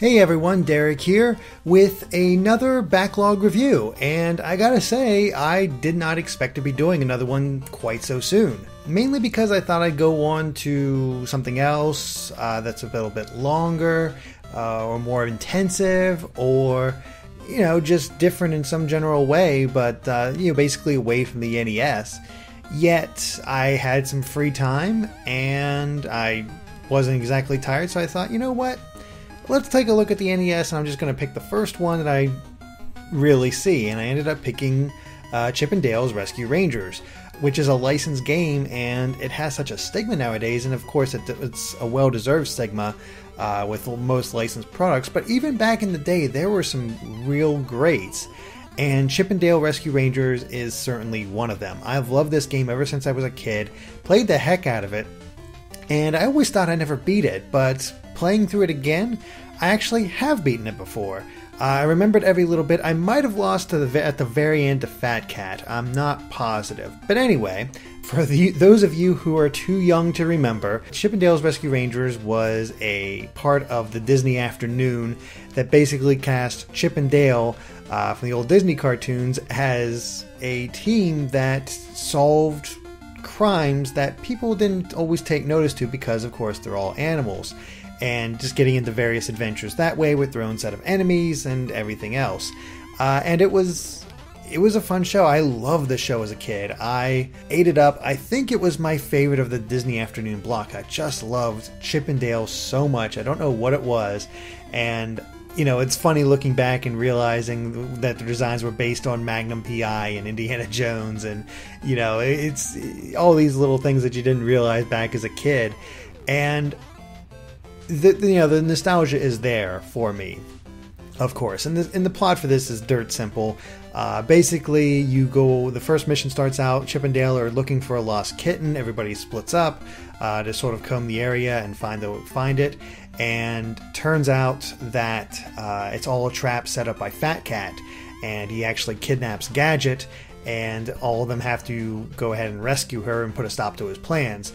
Hey everyone, Derrick here with another Backlog review, and I gotta say, I did not expect to be doing another one quite so soon. Mainly because I thought I'd go on to something else that's a little bit longer, or more intensive, or just different in some general way, but basically away from the NES. Yet, I had some free time, and I wasn't exactly tired, so I thought, you know what? Let's take a look at the NES, and I'm just going to pick the first one that I really see, and I ended up picking Chip and Dale's Rescue Rangers, which is a licensed game, and it has such a stigma nowadays, and of course it's a well-deserved stigma with most licensed products, but even back in the day, there were some real greats, and Chip and Dale Rescue Rangers is certainly one of them. I've loved this game ever since I was a kid, played the heck out of it, and I always thought I never beat it, but playing through it again, I actually have beaten it before. I remembered every little bit. I might have lost at the very end to Fat Cat. I'm not positive. But anyway, for those of you who are too young to remember, Chip and Dale's Rescue Rangers was a part of the Disney afternoon that basically cast Chip and Dale from the old Disney cartoons as a team that solved crimes that people didn't always take notice to because, of course, they're all animals. And just getting into various adventures that way with their own set of enemies and everything else. And it was a fun show. I loved the show as a kid. I ate it up. I think it was my favorite of the Disney afternoon block. I just loved Chip and Dale so much. I don't know what it was. And, it's funny looking back and realizing that the designs were based on Magnum P.I. and Indiana Jones. And, it's all these little things that you didn't realize back as a kid. And the nostalgia is there for me, of course, and the plot for this is dirt simple. Basically, the first mission starts out, Chip and Dale are looking for a lost kitten. Everybody splits up to sort of comb the area and find it, and turns out that it's all a trap set up by Fat Cat, and he actually kidnaps Gadget, and all of them have to go ahead and rescue her and put a stop to his plans,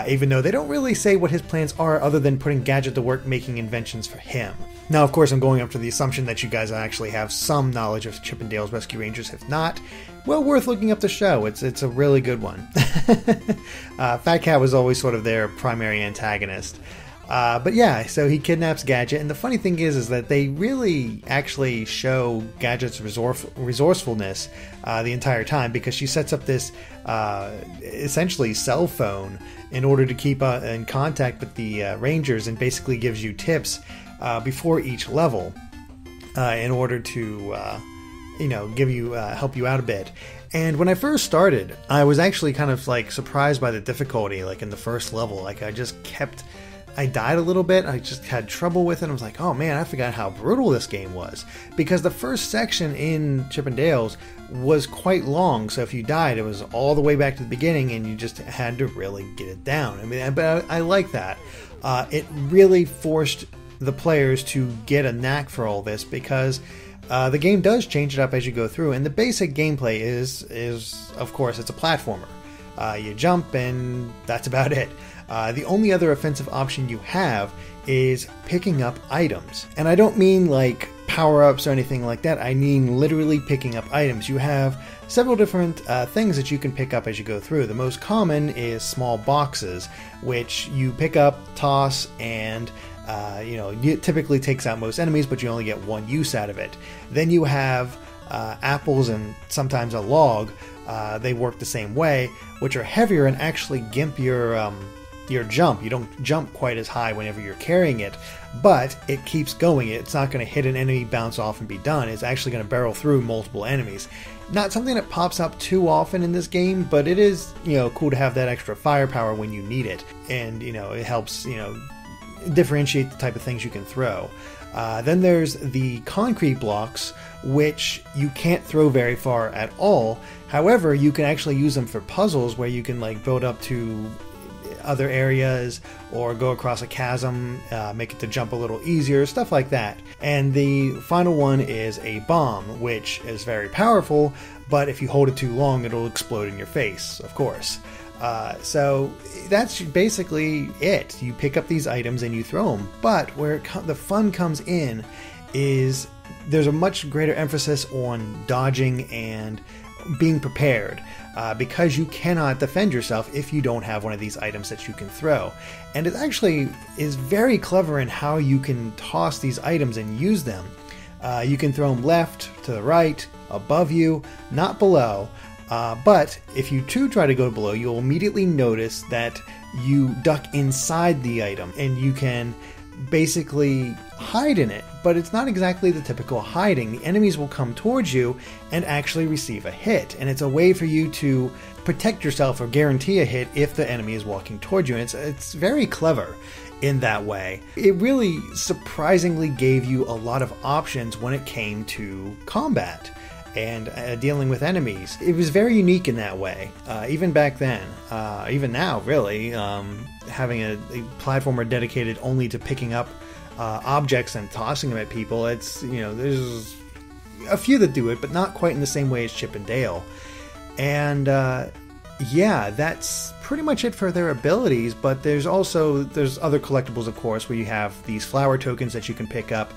even though they don't really say what his plans are other than putting Gadget to work making inventions for him. Now, of course, I'm going up to the assumption that you guys actually have some knowledge of Chip and Dale's Rescue Rangers. If not, well, worth looking up the show. It's a really good one. Fat Cat was always sort of their primary antagonist. But yeah, so he kidnaps Gadget, and the funny thing is that they really actually show Gadget's resourcefulness the entire time, because she sets up this essentially cell phone in order to keep in contact with the Rangers, and basically gives you tips before each level in order to give you help you out a bit. And when I first started, I was actually kind of like surprised by the difficulty. Like in the first level, I died a little bit. I just had trouble with it. I was like, oh man, I forgot how brutal this game was. Because the first section in Chip and Dale's was quite long. So if you died, it was all the way back to the beginning and you just had to really get it down. I mean, but I like that. It really forced the players to get a knack for all this, because the game does change it up as you go through. And the basic gameplay is of course, it's a platformer. You jump and that's about it. The only other offensive option you have is picking up items. And I don't mean like power-ups or anything like that. I mean literally picking up items. You have several different things that you can pick up as you go through. The most common is small boxes, which you pick up, toss, and it typically takes out most enemies, but you only get one use out of it. Then you have apples and sometimes a log. They work the same way, which are heavier and actually gimp your jump. You don't jump quite as high whenever you're carrying it, but it keeps going. It's not going to hit an enemy, bounce off, and be done. It's actually going to barrel through multiple enemies. Not something that pops up too often in this game, but it is, cool to have that extra firepower when you need it. And, it helps, differentiate the type of things you can throw. Then there's the concrete blocks, which you can't throw very far at all. However, you can actually use them for puzzles where you can like build up to other areas or go across a chasm, make it to jump a little easier, stuff like that. And the final one is a bomb, which is very powerful, but if you hold it too long, it'll explode in your face, of course. So that's basically it. You pick up these items and you throw them. But where the fun comes in is there's a much greater emphasis on dodging and being prepared, because you cannot defend yourself if you don't have one of these items that you can throw. And it actually is very clever in how you can toss these items and use them. You can throw them left, to the right, above you, not below. But if you do try to go below, you'll immediately notice that you duck inside the item and you can basically hide in it. But it's not exactly the typical hiding. The enemies will come towards you and actually receive a hit. And it's a way for you to protect yourself or guarantee a hit if the enemy is walking towards you. And it's very clever in that way. It really surprisingly gave you a lot of options when it came to combat and dealing with enemies. It was very unique in that way, even back then, even now really, having a platformer dedicated only to picking up objects and tossing them at people. It's, there's a few that do it, but not quite in the same way as Chip and Dale. And yeah, that's pretty much it for their abilities, but there's other collectibles, of course, where you have these flower tokens that you can pick up.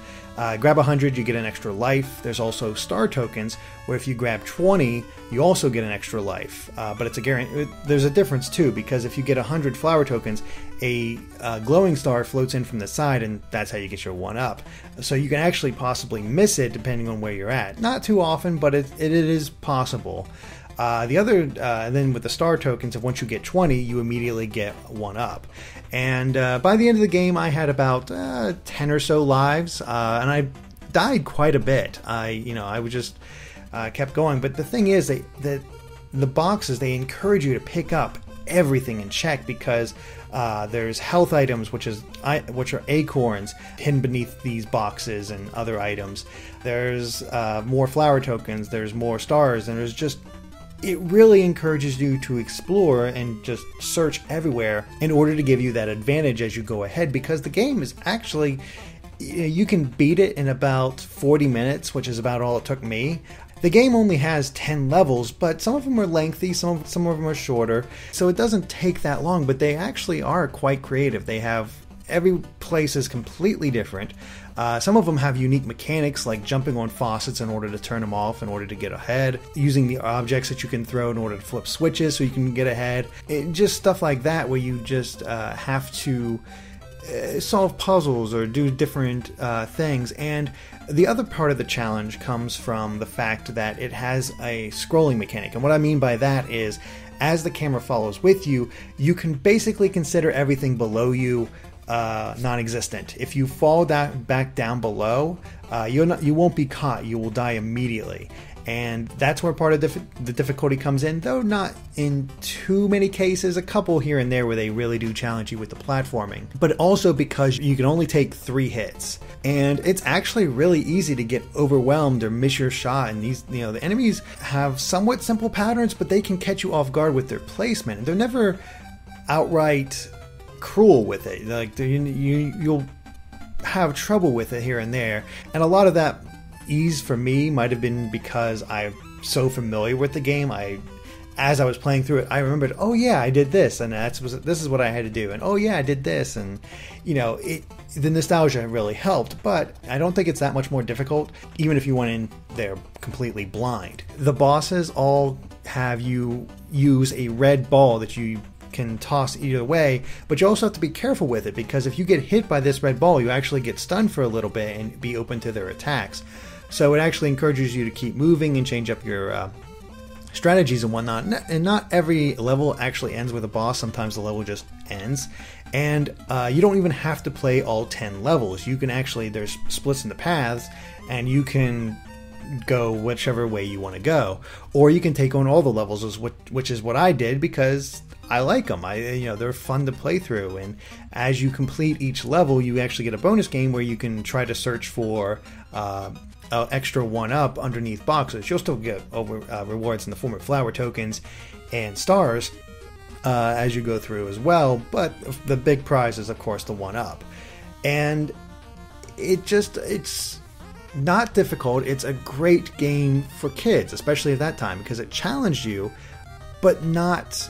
Grab 100, you get an extra life. There's also star tokens, where if you grab 20, you also get an extra life. But it's a guarantee. There's a difference too, because if you get 100 flower tokens, a glowing star floats in from the side, and that's how you get your 1-up. So you can actually possibly miss it depending on where you're at. Not too often, but it is possible. Then with the star tokens, of once you get 20, you immediately get 1-up. And by the end of the game, I had about 10 or so lives, and I died quite a bit. I would just kept going. But the thing is, the boxes, they encourage you to pick up everything and check, because there's health items, which are acorns hidden beneath these boxes and other items. There's more flower tokens. There's more stars, and it really encourages you to explore and just search everywhere in order to give you that advantage as you go ahead, because the game is actually, you can beat it in about 40 minutes, which is about all it took me. The game only has 10 levels, but some of them are lengthy, some of them are shorter, so it doesn't take that long, but they actually are quite creative. Every place is completely different. Some of them have unique mechanics, like jumping on faucets in order to turn them off in order to get ahead, using the objects that you can throw in order to flip switches so you can get ahead. Just stuff like that, where you just have to solve puzzles or do different things. And the other part of the challenge comes from the fact that it has a scrolling mechanic. And what I mean by that is, as the camera follows with you, you can basically consider everything below you non-existent. If you fall back down below, you won't be caught. You will die immediately. And that's where part of the difficulty comes in, though not in too many cases, a couple here and there where they really do challenge you with the platforming. But also because you can only take 3 hits. And it's actually really easy to get overwhelmed or miss your shot. And the enemies have somewhat simple patterns, but they can catch you off guard with their placement. And they're never outright cruel with it. Like you'll have trouble with it here and there. And a lot of that ease for me might have been because I'm so familiar with the game. As I was playing through it, I remembered, oh yeah, I did this, and this is what I had to do, and oh yeah, I did this, and the nostalgia really helped. But I don't think it's that much more difficult, even if you went in there completely blind. The bosses all have you use a red ball that you can toss either way, but you also have to be careful with it, because if you get hit by this red ball, you actually get stunned for a little bit and be open to their attacks. So it actually encourages you to keep moving and change up your strategies and whatnot. And not every level actually ends with a boss. Sometimes the level just ends. And you don't even have to play all 10 levels. You can actually, there's splits in the paths, and you can go whichever way you want to go. Or you can take on all the levels, which is what I did, because I like them. They're fun to play through. And as you complete each level, you actually get a bonus game where you can try to search for extra 1-up underneath boxes. You'll still get rewards in the form of flower tokens and stars as you go through as well, but the big prize is, of course, the 1-up. And it's not difficult. It's a great game for kids, especially at that time, because it challenged you, but not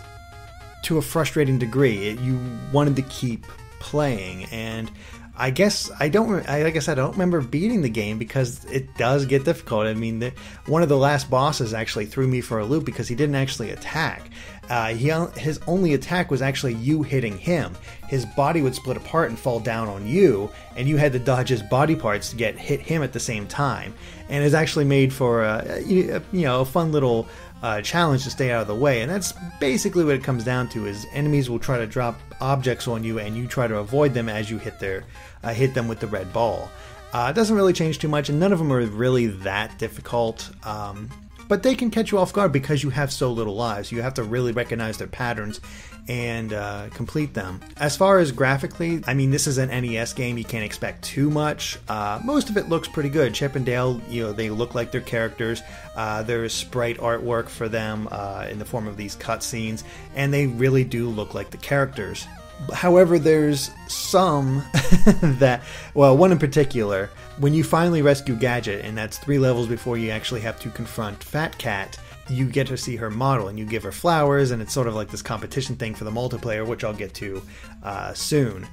to a frustrating degree. You wanted to keep playing, and I guess I don't remember beating the game because it does get difficult. I mean, one of the last bosses actually threw me for a loop because he didn't actually attack. His only attack was actually you hitting him. His body would split apart and fall down on you, and you had to dodge his body parts to hit him at the same time. And it's actually made for a fun little challenge to stay out of the way. And that's basically what it comes down to: is enemies will try to drop objects on you, and you try to avoid them as you hit them with the red ball. It doesn't really change too much, and none of them are really that difficult. But they can catch you off guard because you have so little lives. You have to really recognize their patterns and complete them. As far as graphically, I mean, this is an NES game. You can't expect too much. Most of it looks pretty good. Chip and Dale, they look like their characters. There's sprite artwork for them in the form of these cutscenes, and they really do look like the characters. However, there's some one in particular, when you finally rescue Gadget, and that's 3 levels before you actually have to confront Fat Cat, you get to see her model, and you give her flowers, and it's sort of like this competition thing for the multiplayer, which I'll get to soon.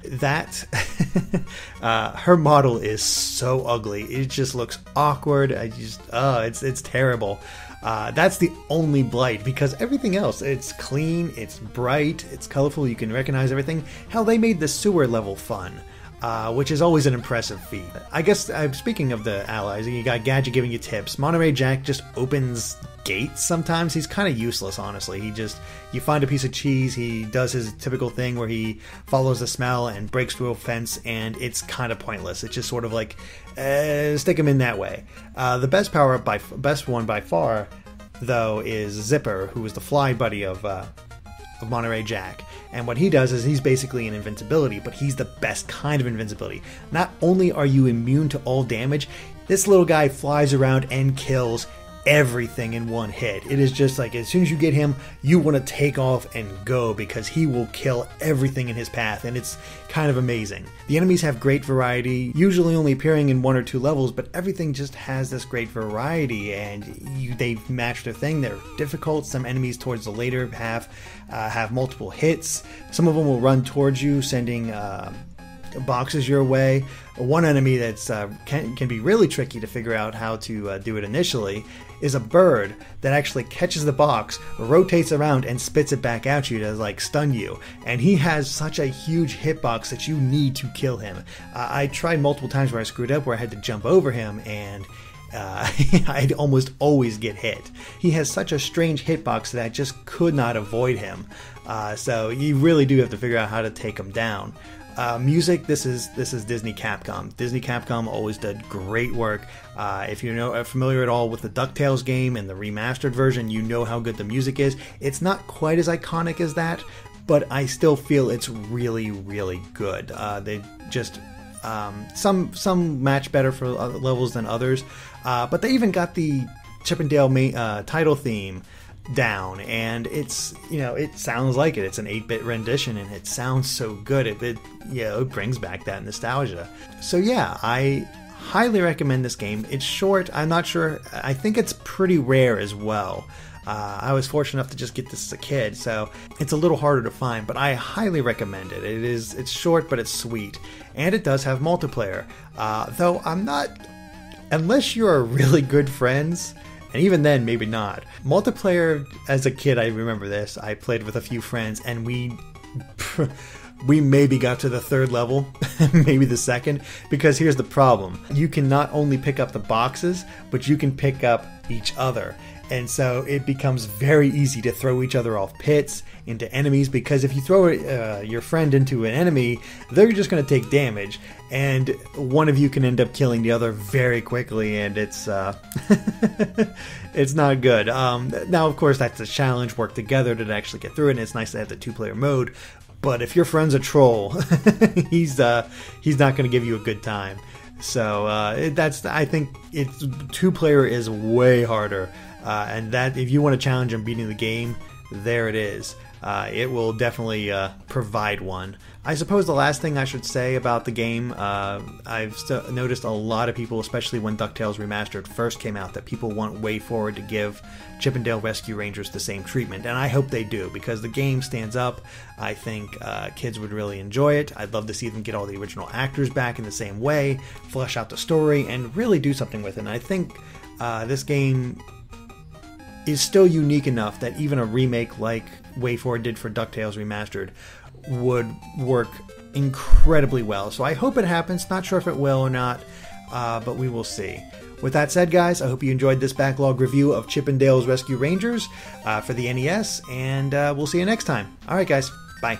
Her model is so ugly. It just looks awkward. It's terrible. That's the only blight, because everything else, it's clean, it's bright, it's colorful, you can recognize everything. Hell, they made the sewer level fun, which is always an impressive feat. I guess, speaking of the allies, you got Gadget giving you tips. Monterey Jack just opens gates sometimes. He's kind of useless, honestly. You find a piece of cheese, he does his typical thing where he follows the smell and breaks through a fence, and it's kind of pointless. It's just sort of like, stick him in that way. The best one by far, though, is Zipper, who is the fly buddy of Monterey Jack. And what he does is he's basically an invincibility, but he's the best kind of invincibility. Not only are you immune to all damage, this little guy flies around and kills everything in one hit. It is just like, as soon as you get him, you want to take off and go, because he will kill everything in his path, and it's kind of amazing. The enemies have great variety, usually only appearing in 1 or 2 levels, but everything just has this great variety, and they match their thing. They're difficult. Some enemies towards the later half have multiple hits. Some of them will run towards you, sending boxes your way. One enemy that's can be really tricky to figure out how to do it initially is a bird that actually catches the box, rotates around, and spits it back at you to like stun you. And he has such a huge hitbox that you need to kill him. I tried multiple times where I screwed up, where I had to jump over him, and I'd almost always get hit. He has such a strange hitbox that I just could not avoid him. So you really do have to figure out how to take him down. Music, this is Disney Capcom. Disney Capcom always did great work. If you're familiar at all with the DuckTales game and the remastered version, you know how good the music is. It's not quite as iconic as that, but I still feel it's really, really good. They just some match better for levels than others, but they even got the Chip and Dale title theme down, and it sounds like it. It's an 8-bit rendition, and it sounds so good. It brings back that nostalgia. So yeah, I highly recommend this game. It's short. I'm not sure. I think it's pretty rare as well. I was fortunate enough to just get this as a kid, so it's a little harder to find, but I highly recommend it. It's short, but it's sweet, and it does have multiplayer. Though I'm not, unless you're really good friends. And even then, maybe not. Multiplayer, as a kid, I remember this. I played with a few friends, and we maybe got to the 3rd level, maybe the 2nd, because here's the problem. You can not only pick up the boxes, but you can pick up each other. And so it becomes very easy to throw each other off pits, into enemies, because if you throw your friend into an enemy, they're just going to take damage, and one of you can end up killing the other very quickly, and it's it's not good. Now, of course, that's a challenge, work together to actually get through it, and it's nice to have the 2-player mode, but if your friend's a troll, he's not going to give you a good time. So I think 2-player is way harder. And that, if you want to challenge him beating the game, there it is. it will definitely provide one. I suppose the last thing I should say about the game, I've noticed a lot of people, especially when DuckTales Remastered first came out, that people want Way Forward to give Chip 'n Dale Rescue Rangers the same treatment, and I hope they do, because the game stands up. I think kids would really enjoy it. I'd love to see them get all the original actors back in the same way, flesh out the story, and really do something with it. And I think this game is still unique enough that even a remake like Way Forward did for DuckTales Remastered would work incredibly well. So I hope it happens. Not sure if it will or not, but we will see. With that said, guys, I hope you enjoyed this backlog review of Chip 'n Dale's Rescue Rangers for the NES, and we'll see you next time. All right, guys. Bye.